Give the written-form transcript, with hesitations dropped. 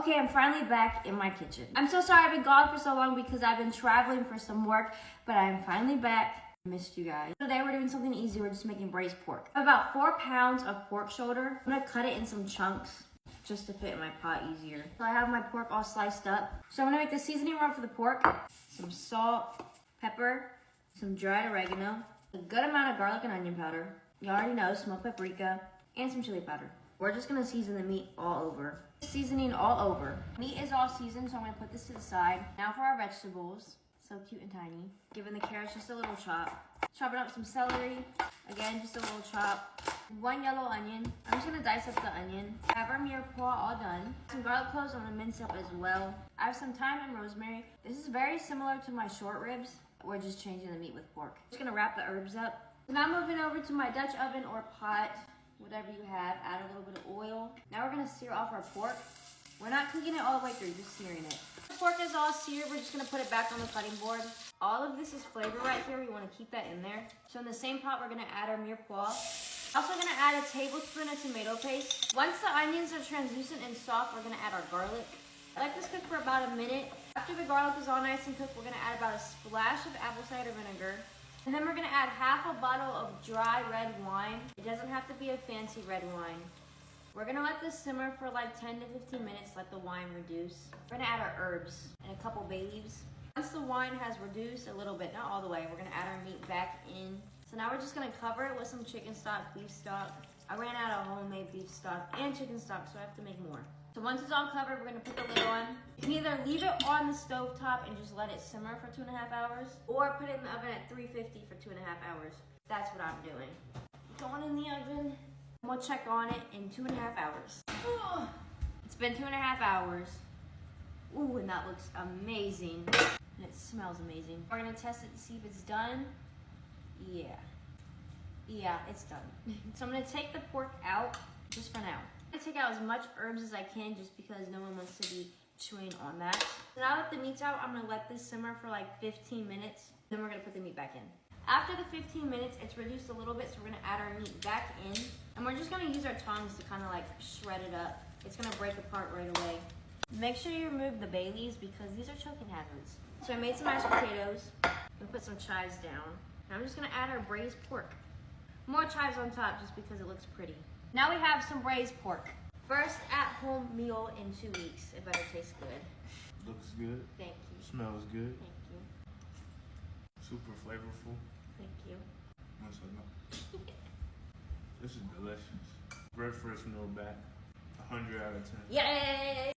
Okay, I'm finally back in my kitchen. I'm so sorry I've been gone for so long because I've been traveling for some work, but I'm finally back. I missed you guys. Today we're doing something easy. We're just making braised pork. I have about 4 pounds of pork shoulder. I'm gonna cut it in some chunks just to fit in my pot easier. So I have my pork all sliced up. So I'm gonna make the seasoning rub for the pork. Some salt, pepper, some dried oregano, a good amount of garlic and onion powder. You already know, smoked paprika, and some chili powder. We're just gonna season the meat all over. Seasoning all over. Meat is all seasoned, so I'm gonna put this to the side. Now for our vegetables. So cute and tiny. Giving the carrots just a little chop. Chopping up some celery. Again, just a little chop. 1 yellow onion. I'm just gonna dice up the onion. Have our mirepoix all done. Some garlic cloves I'm gonna mince up as well. I have some thyme and rosemary. This is very similar to my short ribs. We're just changing the meat with pork. Just gonna wrap the herbs up. So now moving over to my Dutch oven or pot, whatever you have. Add a little bit of oil. Now we're gonna sear off our pork. We're not cooking it all the way through, just searing it. The pork is all seared, we're just gonna put it back on the cutting board. All of this is flavor right here, we wanna keep that in there. So in the same pot, we're gonna add our mirepoix. Also gonna add a tablespoon of tomato paste. Once the onions are translucent and soft, we're gonna add our garlic. I like this cook for about a minute. After the garlic is all nice and cooked, we're gonna add about a splash of apple cider vinegar. And then we're gonna add half a bottle of dry red wine. It doesn't have to be a fancy red wine. We're gonna let this simmer for like 10 to 15 minutes, let the wine reduce. We're gonna add our herbs and a couple bay leaves. Once the wine has reduced a little bit, not all the way, we're gonna add our meat back in. So now we're just gonna cover it with some chicken stock, beef stock. I ran out of homemade beef stock and chicken stock, so I have to make more. So once it's all covered, we're gonna put the lid on. You can either leave it on the stove top and just let it simmer for 2.5 hours, or put it in the oven at 350 for 2.5 hours. That's what I'm doing. Going in the oven. We'll check on it in 2.5 hours. Ooh, it's been 2.5 hours. Ooh, and that looks amazing. And it smells amazing. We're gonna test it to see if it's done. Yeah, it's done. So I'm gonna take the pork out just for now. I'm gonna take out as much herbs as I can just because no one wants to be chewing on that. So now that the meat's out, I'm gonna let this simmer for like 15 minutes. Then we're gonna put the meat back in. After the 15 minutes, it's reduced a little bit, so we're gonna add our meat back in. And we're just gonna use our tongs to kind of like shred it up. It's gonna break apart right away. Make sure you remove the bay leaves because these are choking hazards. So I made some mashed potatoes and put some chives down. And I'm just gonna add our braised pork. More chives on top just because it looks pretty. Now we have some braised pork. First at-home meal in 2 weeks. It better taste good. Looks good. Thank you. Smells good. Thank you. Super flavorful. Thank you. This is delicious. Bread fresh meal back. 100 out of 10. Yay!